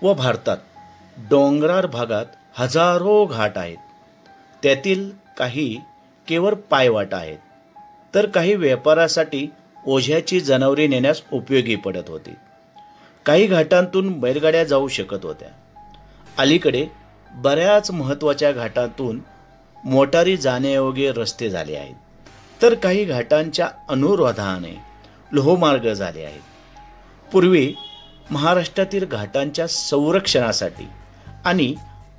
व भारतात डोंगराळ भागात हजारो घाट आहेत. त्यातील काही केवळ पायवाट आहेत, तर काही व्यापारासाठी ओझ्याची जनावरे नेण्यास उपयोगी पडत होती. काही घाटांतून बैलगाड्या जाऊ शकत होत्या. अलीकडे बऱ्याच महत्त्वाच्या घाटांतून मोटारी जाण्यायोग्य रस्ते झाले आहेत, तर काही घाटांच्या अनुरोधाने लोहमार्ग झाले आहेत. पूर्वी महाराष्ट्रातील घाटांच्या संरक्षणासाठी आणि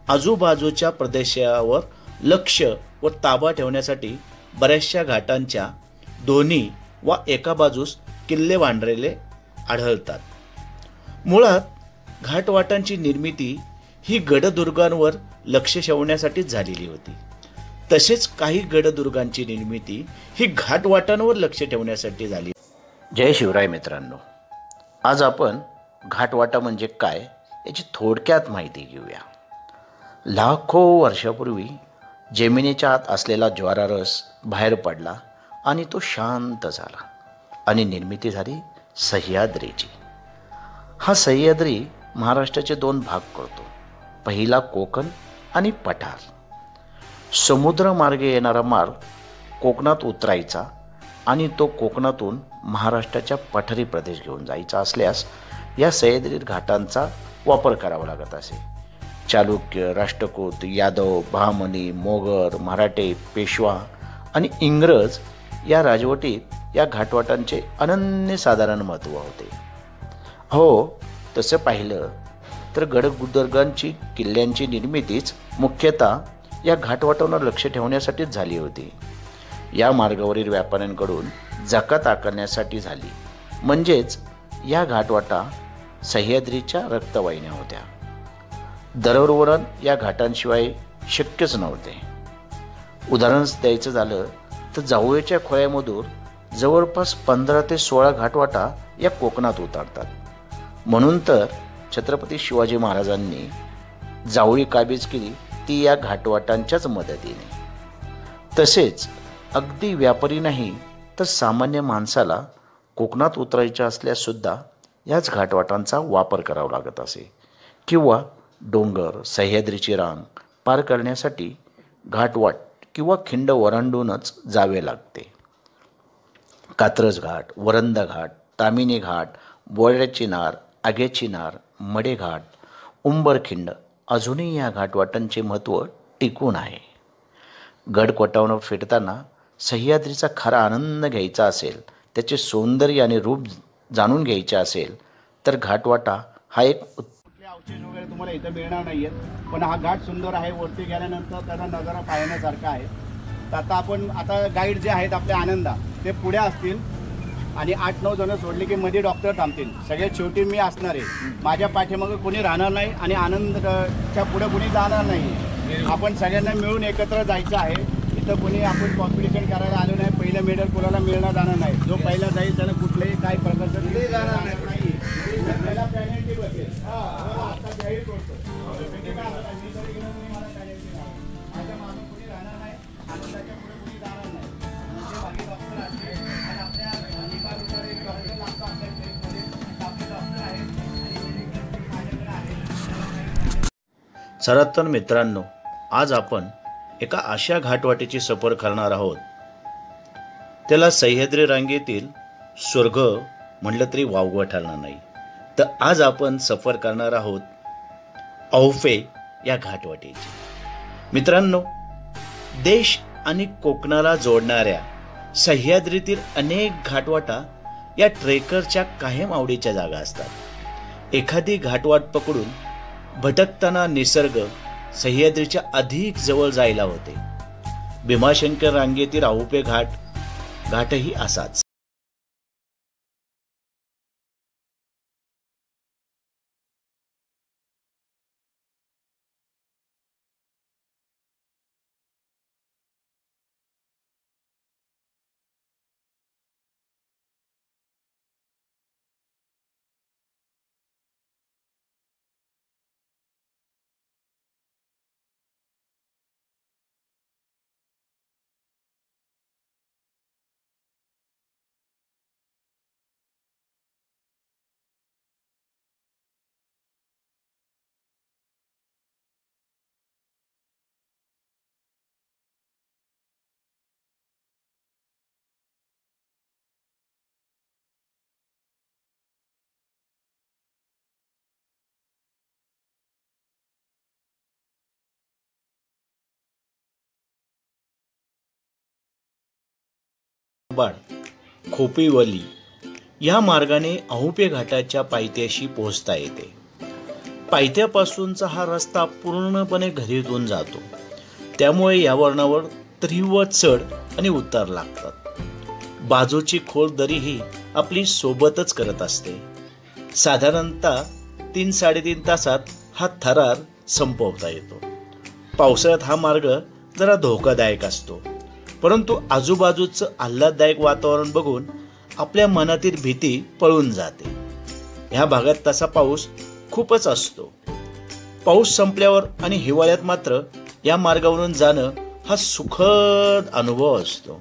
आजूबाजूच्या प्रदेशावर लक्ष व ताबा ठेवण्यासाठी बऱ्याचशा घाटांच्या दोन्ही व एका बाजूस किल्ले बांधलेले आढळतात. मुळात घाटवाटांची निर्मिती ही गडदुर्गांवर लक्ष ठेवण्यासाठीच झालेली होती. तसेच काही गडदुर्गांची निर्मिती ही घाटवाटांवर लक्ष ठेवण्यासाठी झाली. जय शिवराय मित्रांनो, आज आपण घाटवाटा म्हणजे काय याची थोडक्यात माहिती घेऊया. लाखो वर्षापूर्वी जमिनीच्या आत असलेला ज्वारारस बाहेर पडला आणि तो शांत झाला आणि निर्मिती झाली सह्याद्रीची. हा सह्याद्री महाराष्ट्राचे दोन भाग करतो. पहिला कोकण आणि पठार. समुद्रमार्गे येणारा मार्ग कोकणात उतरायचा आणि तो कोकणातून महाराष्ट्राच्या पठारी प्रदेश घेऊन जायचा असल्यास या सह्याद्री घाटांचा वापर करावा लागत असे. चालुक्य, राष्ट्रकूट, यादव, बहामनी, मोगर, मराठे, पेशवा आणि इंग्रज या राजवटीत या घाटवाटांचे अनन्यसाधारण महत्त्व होते. हो, तसं पाहिलं तर गडदुर्गांची किल्ल्यांची निर्मितीच मुख्यतः या घाटवाटांवर लक्ष ठेवण्यासाठीच झाली होती. या मार्गावरील व्यापाऱ्यांकडून जकात आकारण्यासाठी झाली. म्हणजेच या घाटवाटा सह्याद्रीच्या रक्तवाहिन्या होत्या. दळणवळण या घाटांशिवाय शक्यच नव्हते. उदाहरण द्यायचं झालं तर जावळीच्या खोऱ्यामधून जवळपास 15 ते 16 घाटवाटा या कोकणात उतरतात. म्हणून तर छत्रपती शिवाजी महाराजांनी जावळी काबीज केली ती या घाटवाटांच्याच मदतीने. तसेच अगदी व्यापारी नाही तर सामान्य माणसाला कोकणात उतरायचे असल्यास सुद्धा याच घाटवाटांचा वापर करावा लागत असे. किंवा डोंगर, सह्याद्रीची रांग पार करण्यासाठी घाटवाट किंवा खिंड ओलांडूनच जावे लागते. कात्रज घाट, वरंदा घाट, तामिनी घाट, बोळ्याची नार, आग्याची नार, मडेघाट, उंबरखिंड अजूनही या घाटवाटांचे महत्त्व टिकून आहे. गडकोटावर फिरताना सह्याद्रीचा खरा आनंद घ्यायचा असेल, त्याचे सौंदर्य आणि रूप जाणून घ्यायचे असेल तर घाटवाटा हा एक अवशेष वगैरे तुम्हाला इथं मिळणार नाही आहेत. पण हा घाट सुंदर आहे. वरती गेल्यानंतर त्याचा नजारा पाहण्यासारखा आहे. तर आता गाईड जे आहेत आपले आनंदा ते पुढे असतील आणि 8-9 जण सोडले की मध्ये डॉक्टर थांबतील. सगळ्यात शेवटी मी असणार आहे. माझ्या पाठीमागे कोणी राहणार नाही आणि आनंदच्या पुढे कोणी जाणार नाही. आपण सगळ्यांना मिळून एकत्र जायचं आहे. इथं कोणी आपण कॉम्पिटिशन करायला आलो नाही. पहिलं मेडल कोणाला मिळणार जाणार नाही. जो पहिला जाईल त्याला कुठलेही काय प्रकारचं ते जाणार नाही. त्याला पेनल्टी बसेल. आता जाहीर करतो. माझ्या मागे कोणी राहणार नाही. आनंदाच्या पुढे कोणी जाणार नाही. म्हणजे बाकी डॉक्टर असतील आणि आपल्या अधिकारानुसार एक डॉक्टर लागतो आपल्या क्लिनिकमध्ये. आपले डॉक्टर आहेत आणि माझ्याकडे आहेत. चला तर मित्रांनो, आज आपण एका अशा घाटवाटेची सफर करणार आहोत, त्याला सह्याद्री रांगेतील स्वर्ग म्हटलं तरी वावगं ठरणार नाही. तर आज आपण सफर करणार आहोत औफे या घाटवाटेची. मित्रांनो, देश आणि कोकणाला जोडणाऱ्या सह्याद्रीतील अनेक घाटवाटा या ट्रेकरच्या कायम आवडीच्या जागा असतात. एखादी घाटवाट पकडून भटकताना निसर्ग सह्याद्रीच्या अधिक जवळ जायला होते. भीमाशंकर रांगेतील औफे घाटही असाच. मुरबाड, खोपिवली या मार्गाने अहुपे घाटाच्या पायथ्याशी पोहोचता येते. पायथ्यापासूनचा हा रस्ता पूर्णपणे घरीतून जातो, त्यामुळे या वळणावर तीव्र चढ आणि उतार लागतात. बाजूची खोल दरी ही आपली सोबतच करत असते. साधारणतः 3-3.5 तासात हा थरार संपवता येतो. पावसाळ्यात हा मार्ग जरा धोकादायक असतो, परंतु आजूबाजूचं आल्हाददायक वातावरण बघून आपल्या मनातील भीती पळून जाते. ह्या भागात तसा पाऊस खूपच असतो. पाऊस संपल्यावर आणि हिवाळ्यात मात्र या मार्गावरून जाणं हा सुखद अनुभव असतो.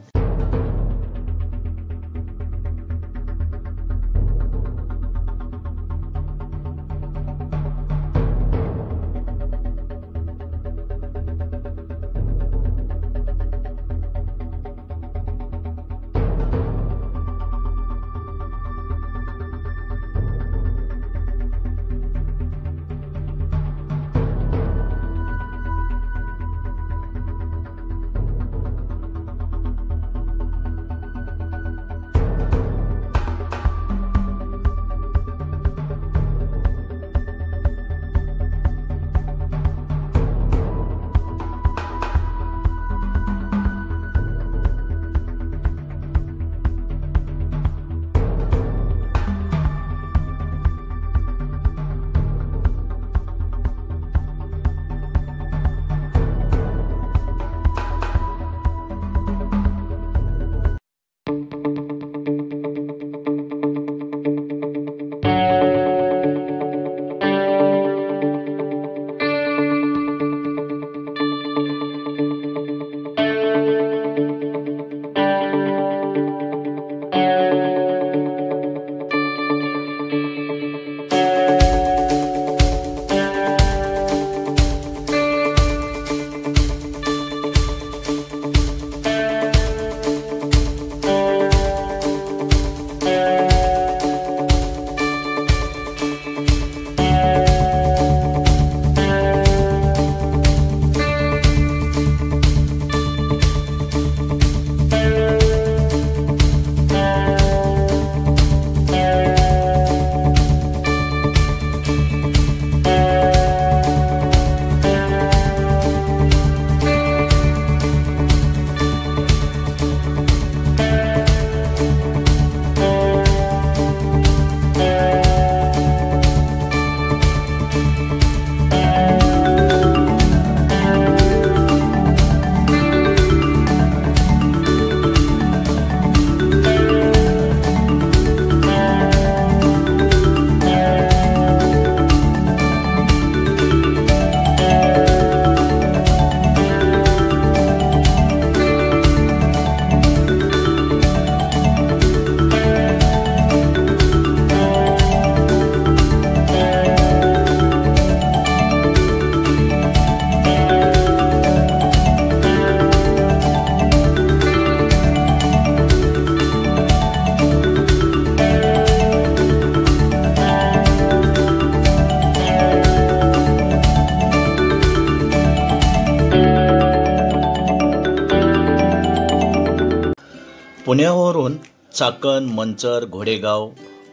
पुण्यावरून चाकण, मंचर, घोडेगाव,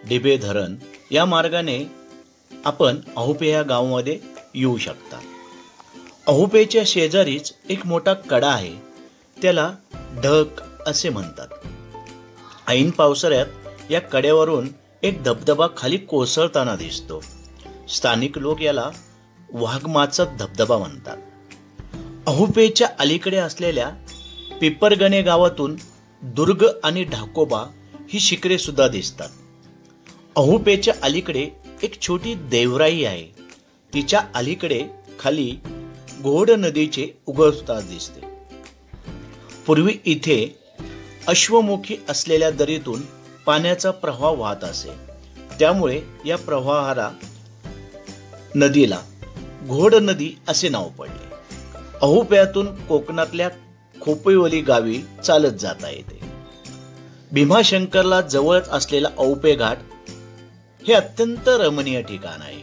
डिबे धरण या मार्गाने आपण अहुपे या गावामध्ये येऊ शकता. अहुपेच्या शेजारीच एक मोठा कडा आहे, त्याला ढग असे म्हणतात. ऐन पावसाळ्यात या कड्यावरून एक धबधबा खाली कोसळताना दिसतो. स्थानिक लोक याला वाघमाचा धबधबा म्हणतात. अहुपेच्या अलीकडे असलेल्या पिपरगणे गावातून दुर्ग आणि ढाकोबा ही शिखरे सुद्धा दिसतात. अहुपेच्या अलीकडे एक छोटी देवराई आहे, तिच्या अलीकडे खाली घोड नदीचे उगवताच दिसते. पूर्वी इथे अश्वमुखी असलेल्या दरीतून पाण्याचा प्रवाह वाहत असे, त्यामुळे या प्रवाहाला नदीला घोड नदी असे नाव पडले. अहुप्यातून कोकणातल्या खोपिवली गावी चालत जाता येते. भीमाशंकरला जवळच असलेला अहुपे घाट हे अत्यंत रमणीय ठिकाण आहे.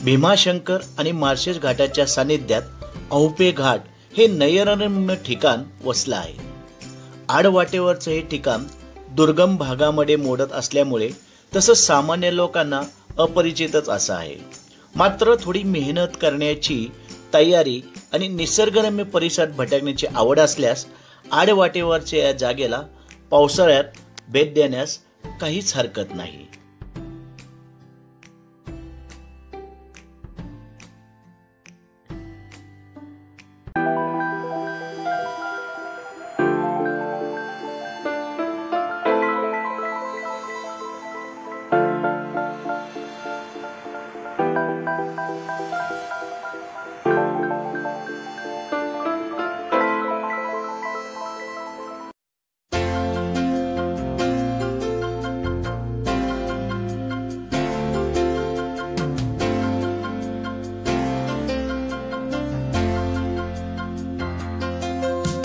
भीमाशंकर आणि मार्शेस घाटाच्या सानिध्यात अहुपे घाट हे नयनरम्य ठिकाण वसलं आहे. आडवाटेवरचं हे ठिकाण दुर्गम भागामध्ये मोडत असल्यामुळे तसं सामान्य लोकांना अपरिचितच असं आहे. मात्र थोडी मेहनत करण्याची तयारी आणि निसर्गरम्य परिसरात भटकण्याची आवड असल्यास आडवाटेवरच्या या जागेला पावसाळ्यात भेट देण्यास काहीच हरकत नाही.